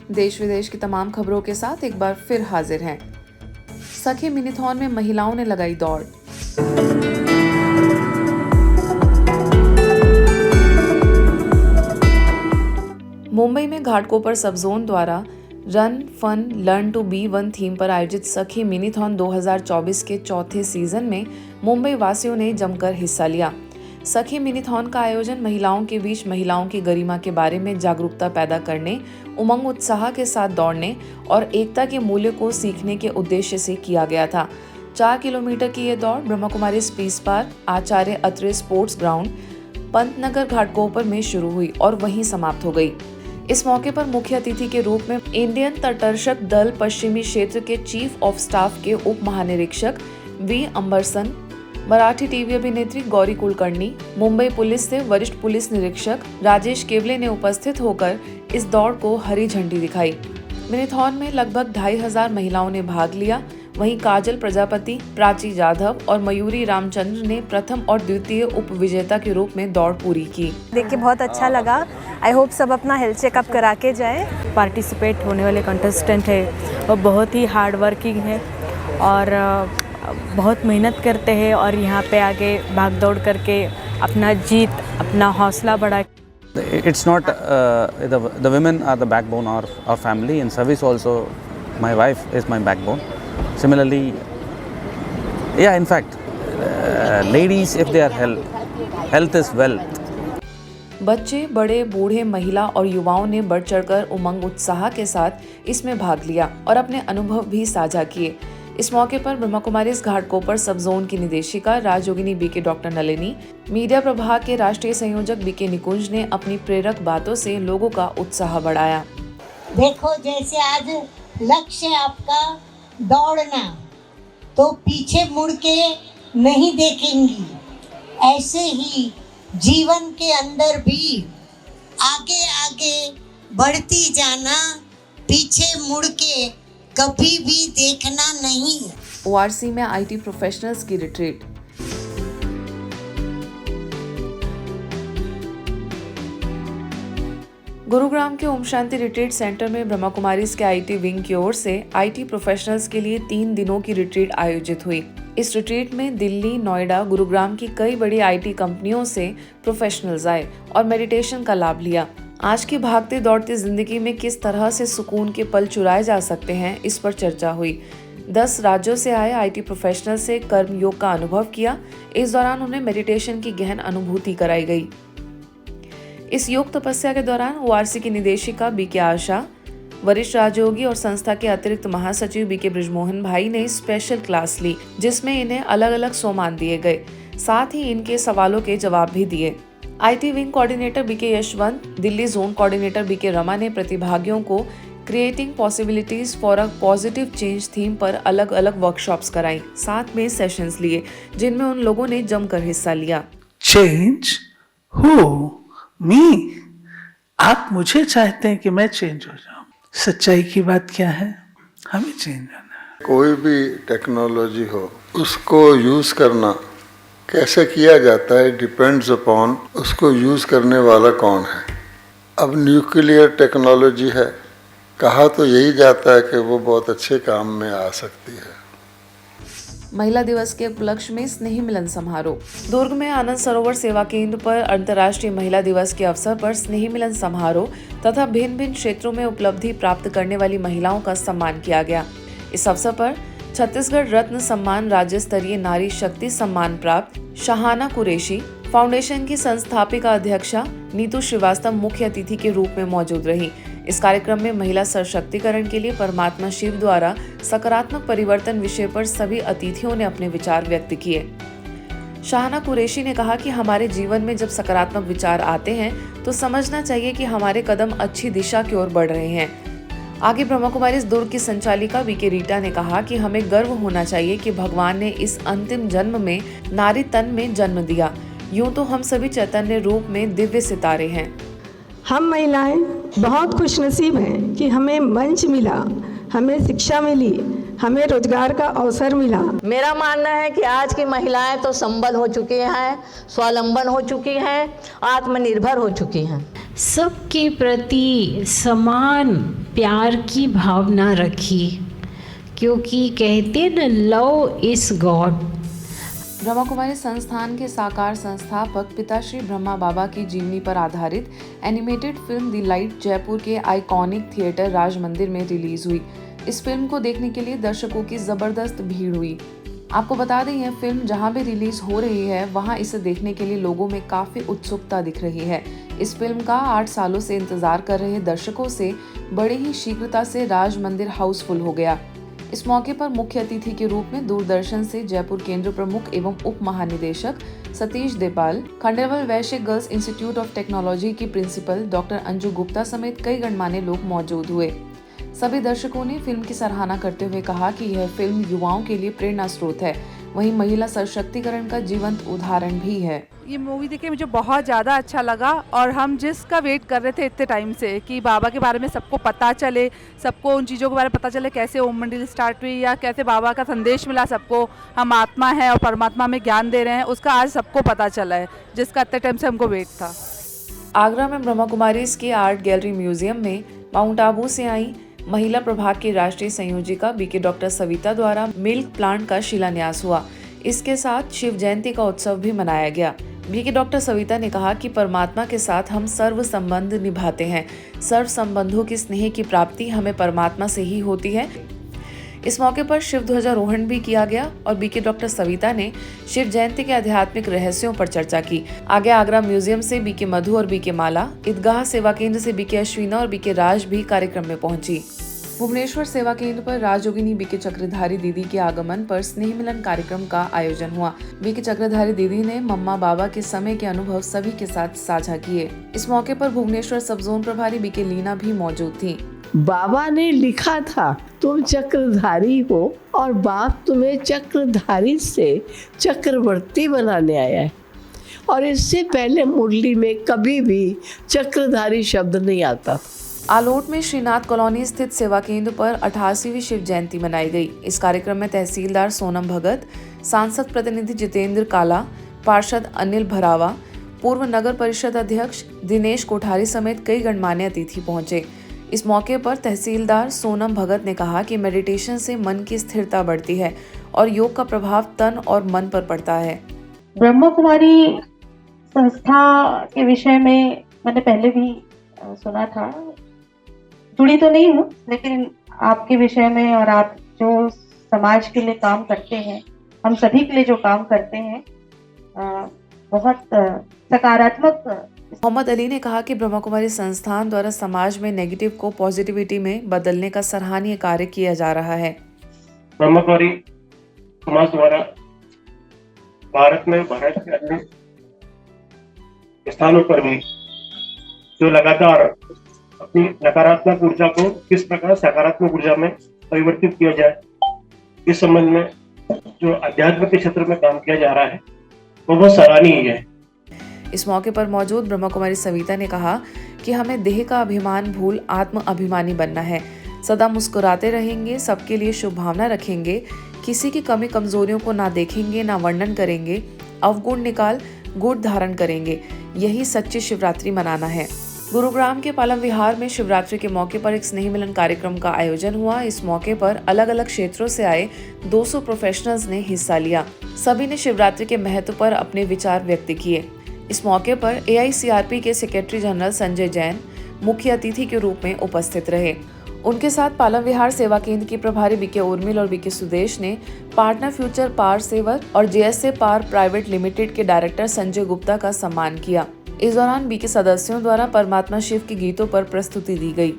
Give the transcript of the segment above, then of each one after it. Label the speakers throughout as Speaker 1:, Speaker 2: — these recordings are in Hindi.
Speaker 1: देश विदेश की तमाम खबरों के साथ एक बार फिर हाजिर हैं। सखी मिनीथॉन में महिलाओं ने लगाई दौड़। मुंबई में घाटकोपर सब जोन द्वारा run fun learn to be one theme पर आयोजित सखी मिनीथॉन 2024 के चौथे सीजन में मुंबई वासियों ने जमकर हिस्सा लिया। सखी मिनीथॉन का आयोजन महिलाओं के बीच महिलाओं की गरिमा के बारे में जागरूकता पैदा करने, उमंग उत्साह के साथ दौड़ने और एकता के मूल्य को सीखने के उद्देश्य से किया गया था। 4 किलोमीटर की ये दौड़ Brahma Kumari piece park, Acharya Atre sports ground, Pantnagar Ghatkopar में शुरू हुई और वहीं समाप्त हो गई। इस मौके पर मुख्य अतिथि के रूप में इंडियन तटरक्षक दल पश्चिमी क्षेत्र के चीफ ऑफ स्टाफ के उप महानिरीक्षक वी अंबरसन, मराठी टीवी अभिनेत्री गौरी कुलकर्णी, मुंबई पुलिस से वरिष्ठ पुलिस निरीक्षक राजेश केवले ने उपस्थित होकर इस दौड़ को हरी झंडी दिखाई। मिनीथॉन में लगभग 2500 महिलाओं ने भाग लिया। वहीं काजल प्रजापति, प्राची जाधव और मयूरी रामचंद्र ने प्रथम और द्वितीय उप विजेता के रूप में दौड़ पूरी की।
Speaker 2: देख के बहुत अच्छा लगा। आई होप सब अपना हेल्थ चेकअप करा के जाए।
Speaker 3: पार्टिसिपेट होने वाले कंटेस्टेंट है वो बहुत ही हार्ड वर्किंग है और बहुत मेहनत करते हैं और यहाँ पे आगे भाग दौड़ करके अपना जीत, अपना हौसला बढ़ा।
Speaker 4: It's not the women are the backbone of our family. In service also, my wife is my backbone. Similarly, in fact, ladies, if they are health is wealth.
Speaker 1: बच्चे, बड़े, बूढ़े, महिला और युवाओं ने बढ़ चढ़कर उमंग उत्साह के साथ इसमें भाग लिया और अपने अनुभव भी साझा किए। इस मौके पर ब्रह्मा कुमारी घाटकोपर सब जोन की निदेशिका राजयोगिनी बीके डॉक्टर नलिनी, मीडिया प्रभाग के राष्ट्रीय संयोजक बीके निकुंज ने अपनी प्रेरक बातों से लोगों का उत्साह बढ़ाया।
Speaker 5: देखो, जैसे आज लक्ष्य आपका दौड़ना, तो पीछे मुड़ के नहीं देखेंगी। ऐसे ही जीवन के अंदर भी आगे आगे बढ़ती जाना, पीछे मुड़ के कभी भी देखना नहीं।
Speaker 1: ओआरसी में आईटी प्रोफेशनल्स की रिट्रीट। गुरुग्राम के ओम शांति रिट्रीट सेंटर में ब्रह्मा कुमारीज के आईटी विंग की ओर से आईटी प्रोफेशनल्स के लिए 3 दिनों की रिट्रीट आयोजित हुई। इस रिट्रीट में दिल्ली, नोएडा, गुरुग्राम की कई बड़ी आईटी कंपनियों से प्रोफेशनल्स आए और मेडिटेशन का लाभ लिया। आज की भागते दौड़ती जिंदगी में किस तरह से सुकून के पल चुराए जा सकते हैं, इस पर चर्चा हुई। 10 राज्यों से आए आईटी प्रोफेशनल से कर्म योग का अनुभव किया। इस दौरान उन्हें मेडिटेशन की गहन अनुभूति कराई गई। इस योग तपस्या के दौरान ओआरसी की निदेशिका बीके आशा, वरिष्ठ राजयोगी और संस्था के अतिरिक्त महासचिव बीके ब्रिजमोहन भाई ने स्पेशल क्लास ली, जिसमें इन्हें अलग अलग सोमान दिए गए, साथ ही इनके सवालों के जवाब भी दिए। IT wing coordinator BK Yashwant, Delhi zone coordinator BK Rama ने प्रतिभागियों को creating possibilities for a positive change theme पर अलग अलग वर्कशॉप्स कराई, साथ में सेशंस लिए, जिनमें उन लोगों ने जमकर हिस्सा लिया।
Speaker 6: चेंज हु मी, आप मुझे चाहते हैं कि मैं चेंज हो जाऊं। सच्चाई की बात क्या है? हमें चेंज होना है।
Speaker 7: कोई भी टेक्नोलॉजी हो, उसको यूज करना कैसे किया जाता है डिपेंड्स अपॉन उसको यूज करने वाला कौन है। अब न्यूक्लियर टेक्नोलॉजी है, कहा तो यही जाता है कि वो बहुत अच्छे काम में आ सकती है।
Speaker 1: महिला दिवस के उपलक्ष्य में स्नेही मिलन समारोह। दुर्ग में आनंद सरोवर सेवा केंद्र पर अंतर्राष्ट्रीय महिला दिवस के अवसर पर स्नेही मिलन समारोह तथा भिन्न भिन्न क्षेत्रों में उपलब्धि प्राप्त करने वाली महिलाओं का सम्मान किया गया। इस अवसर पर छत्तीसगढ़ रत्न सम्मान राज्य स्तरीय नारी शक्ति सम्मान प्राप्त शहाना कुरैशी, फाउंडेशन की संस्थापिका अध्यक्षा नीतू श्रीवास्तव मुख्य अतिथि के रूप में मौजूद रही। इस कार्यक्रम में महिला सशक्तिकरण के लिए परमात्मा शिव द्वारा सकारात्मक परिवर्तन विषय पर सभी अतिथियों ने अपने विचार व्यक्त किए। शहाना कुरैशी ने कहा कि हमारे जीवन में जब सकारात्मक विचार आते हैं तो समझना चाहिए कि हमारे कदम अच्छी दिशा की ओर बढ़ रहे हैं। आगे ब्रह्मा कुमारी दुर्ग की संचालिका बीके रीटा ने कहा कि हमें गर्व होना चाहिए कि भगवान ने इस अंतिम जन्म में नारी तन में जन्म दिया। यूं तो हम सभी चैतन्य रूप में दिव्य सितारे हैं।
Speaker 8: हम महिलाएं बहुत खुशनसीब हैं कि हमें मंच मिला, हमें शिक्षा मिली, हमें रोजगार का अवसर मिला।
Speaker 9: मेरा मानना है कि आज की महिलाएं तो संबल हो चुकी हैं, स्वावलंबन हो चुकी हैं, आत्मनिर्भर हो चुकी हैं।
Speaker 10: सबके प्रति समान प्यार की भावना रखी, क्योंकि कहते न love is God.
Speaker 1: Brahma Kumari संस्थान के साकार संस्थापक पिताश्री ब्रह्मा बाबा की जीवनी पर आधारित animated film the light Jaipur के आइकॉनिक थिएटर राज मंदिर में रिलीज हुई। इस फिल्म को देखने के लिए दर्शकों की जबरदस्त भीड़ हुई। आपको बता दें, यह फिल्म जहां भी रिलीज हो रही है वहां इसे देखने के लिए लोगों में काफी उत्सुकता दिख रही है। इस फिल्म का 8 सालों से इंतजार कर रहे दर्शकों से बड़े ही शीघ्रता से राज मंदिर हाउसफुल हो गया। इस मौके पर मुख्य अतिथि के रूप में दूरदर्शन से जयपुर केंद्र प्रमुख एवं उप महानिदेशक सतीश देपाल, खंडेलवाल वैश्य गर्ल्स इंस्टीट्यूट ऑफ टेक्नोलॉजी की प्रिंसिपल डॉक्टर अंजू गुप्ता समेत कई गणमान्य लोग मौजूद हुए। सभी दर्शकों ने फिल्म की सराहना करते हुए कहा कि यह फिल्म युवाओं के लिए प्रेरणा स्रोत है, वहीं महिला सशक्तिकरण का जीवंत उदाहरण भी है।
Speaker 11: ये मूवी देख के मुझे बहुत ज़्यादा अच्छा लगा और हम जिसका वेट कर रहे थे इतने टाइम से कि बाबा के बारे में सबको पता चले, सबको उन चीज़ों के बारे में पता चले, कैसे ओम मंडल स्टार्ट हुई या कैसे बाबा का संदेश मिला सबको, हम आत्मा है और परमात्मा में ज्ञान दे रहे हैं, उसका आज सबको पता चला है, जिसका इतने टाइम से हमको वेट था।
Speaker 1: आगरा में ब्रह्मा कुमारीज के आर्ट गैलरी म्यूजियम में माउंट आबू से आई महिला प्रभाग की राष्ट्रीय संयोजिका बीके डॉक्टर सविता द्वारा मिल्क प्लांट का शिलान्यास हुआ। इसके साथ शिव जयंती का उत्सव भी मनाया गया। बीके डॉक्टर सविता ने कहा कि परमात्मा के साथ हम सर्व संबंध निभाते हैं। सर्व संबंधों की स्नेह की प्राप्ति हमें परमात्मा से ही होती है। इस मौके पर शिव ध्वजारोहण भी किया गया और बीके डॉक्टर सविता ने शिव जयंती के आध्यात्मिक रहस्यों पर चर्चा की। आगे आगरा म्यूजियम से बीके मधु और बीके माला, ईदगाह सेवा केंद्र से बीके अश्विना और बीके राज भी कार्यक्रम में पहुंची। भुवनेश्वर सेवा केंद्र पर राजयोगिनी बीके चक्रधारी दीदी के आगमन पर स्नेह मिलन कार्यक्रम का आयोजन हुआ। बीके चक्रधारी दीदी ने मम्मा बाबा के समय के अनुभव सभी के साथ साझा किए। इस मौके पर भुवनेश्वर सब जोन प्रभारी बीके लीना भी मौजूद थी।
Speaker 12: बाबा ने लिखा था तुम चक्रधारी हो और बाप तुम्हें चक्रधारी से चक्रवर्ती बनाने आया है, और इससे पहले मुरली में कभी भी चक्रधारी शब्द नहीं आता।
Speaker 1: आलोट में श्रीनाथ कॉलोनी स्थित सेवा केंद्र पर 88वीं शिव जयंती मनाई गई। इस कार्यक्रम में तहसीलदार सोनम भगत, सांसद प्रतिनिधि जितेंद्र काला, पार्षद अनिल भरावा, पूर्व नगर परिषद अध्यक्ष दिनेश कोठारी समेत कई गणमान्य अतिथि पहुंचे। इस मौके पर तहसीलदार सोनम भगत ने कहा कि मेडिटेशन से मन की स्थिरता बढ़ती है और योग का प्रभाव तन और मन पर पड़ता है।
Speaker 13: ब्रह्मा कुमारी संस्था के विषय में मैंने पहले भी सुना था, जुड़ी तो नहीं हूँ, लेकिन आपके विषय में और आप जो समाज के लिए काम करते हैं, हम सभी के लिए जो काम करते हैं, बहुत सकारात्मक।
Speaker 1: मोहम्मद अली ने कहा कि ब्रह्मा कुमारी संस्थान द्वारा समाज में नेगेटिव को पॉजिटिविटी में बदलने का सराहनीय कार्य किया जा रहा है।
Speaker 14: ब्रह्मा कुमारी समाज द्वारा भारत के अन्य स्थानों पर भी जो लगातार अपनी नकारात्मक ऊर्जा को किस प्रकार सकारात्मक ऊर्जा में परिवर्तित किया जाए, इस संबंध में जो अध्यात्म के क्षेत्र में काम किया जा रहा है वो बहुत सराहनीय है।
Speaker 1: इस मौके पर मौजूद ब्रह्मा कुमारी सविता ने कहा कि हमें देह का अभिमान भूल आत्म अभिमानी बनना है। सदा मुस्कुराते रहेंगे, सबके लिए शुभ भावना रखेंगे, किसी की कमी कमजोरियों को ना देखेंगे, ना वर्णन करेंगे, अवगुण निकाल गुण धारण करेंगे। यही सच्ची शिवरात्रि मनाना है। गुरुग्राम के पालम विहार में शिवरात्रि के मौके पर एक स्नेह मिलन कार्यक्रम का आयोजन हुआ। इस मौके पर अलग अलग क्षेत्रों से आए 200 प्रोफेशनल्स ने हिस्सा लिया। सभी ने शिवरात्रि के महत्व पर अपने विचार व्यक्त किए। इस मौके पर AICRP के सेक्रेटरी जनरल संजय जैन मुख्य अतिथि के रूप में उपस्थित रहे। उनके साथ पालम विहार सेवा केंद्र की प्रभारी बीके उर्मिल और बीके सुदेश ने पार्टनर फ्यूचर पावर सेवर और JSA पावर प्राइवेट लिमिटेड के डायरेक्टर संजय गुप्ता का सम्मान किया। इस दौरान बीके सदस्यों द्वारा परमात्मा शिव के गीतों पर प्रस्तुति दी गई।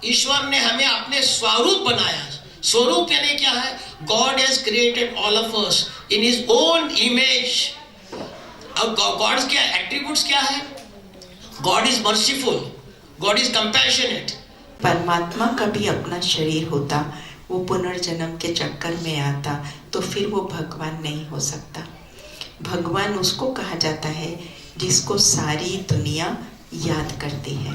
Speaker 15: ईश्वर ने हमें अपने स्वरूप बनाया। स्वरूप यानी क्या है? God has created all of us in his own image. अब गॉड के एट्रीब्यूट्स क्या है? God is merciful, God is compassionate.
Speaker 16: परमात्मा का भी अपना शरीर होता, वो पुनर्जन्म के चक्कर में आता, तो फिर वो भगवान नहीं हो सकता। भगवान उसको कहा जाता है जिसको सारी दुनिया याद करती है।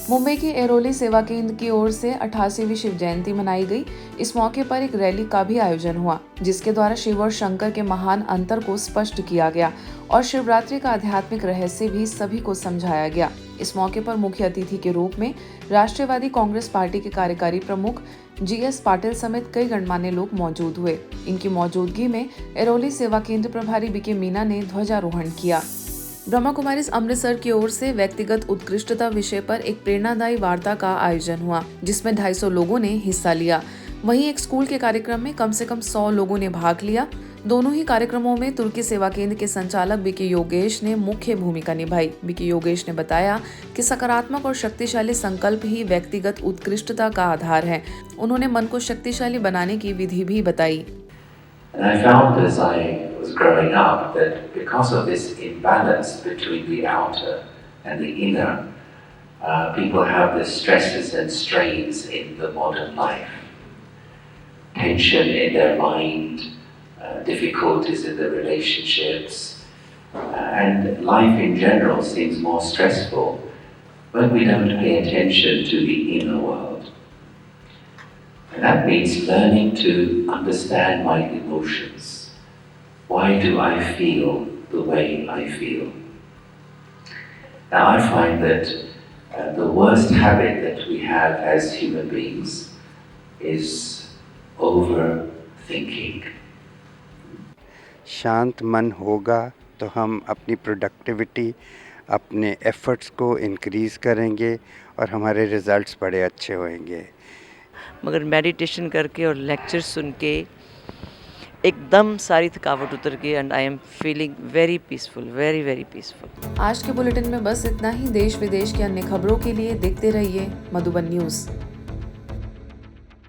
Speaker 1: मुंबई के एरोली सेवा केंद्र की ओर से 88वीं शिव जयंती मनाई गई। इस मौके पर एक रैली का भी आयोजन हुआ, जिसके द्वारा शिव और शंकर के महान अंतर को स्पष्ट किया गया और शिवरात्रि का आध्यात्मिक रहस्य भी सभी को समझाया गया। इस मौके पर मुख्य अतिथि के रूप में राष्ट्रवादी कांग्रेस पार्टी के कार्यकारी प्रमुख GS पाटिल समेत कई गणमान्य लोग मौजूद हुए। इनकी मौजूदगी में एरोली सेवा केंद्र प्रभारी BK मीना ने ध्वजारोहण किया। ब्रह्मा कुमारीज अमृतसर की ओर से व्यक्तिगत उत्कृष्टता विषय पर एक प्रेरणादायी वार्ता का आयोजन हुआ, जिसमें 250 लोगों ने हिस्सा लिया। वहीं एक स्कूल के कार्यक्रम में कम से कम 100 लोगों ने भाग लिया। दोनों ही कार्यक्रमों में तुर्की सेवा केंद्र के संचालक BK योगेश ने मुख्य भूमिका निभाई। BK योगेश ने बताया कि सकारात्मक और शक्तिशाली संकल्प ही व्यक्तिगत उत्कृष्टता का आधार है। उन्होंने मन को शक्तिशाली बनाने की विधि भी बताई।
Speaker 17: And I found as I was growing up that because of this imbalance between the outer and the inner, people have the stresses and strains in the modern life. Tension in their mind, difficulties in the relationships, and life in general seems more stressful when we don't pay attention to the inner world. And that means learning to understand my emotions. Why do I feel the way I feel? Now I find that the worst habit that we have as human beings is overthinking.
Speaker 18: शांत मन होगा तो हम अपनी प्रोडक्टिविटी, अपने एफर्ट्स को इंक्रीज़ करेंगे और हमारे रिज़ल्ट्स बड़े अच्छे होंगे।
Speaker 19: मगर मेडिटेशन करके और लेक्चर सुन के एकदम सारी थकावट उतर गई and I am feeling very peaceful, very very peaceful.
Speaker 1: आज के बुलेटिन में बस इतना ही। देश विदेश की अन्य खबरों के लिए देखते रहिए मधुबन न्यूज़।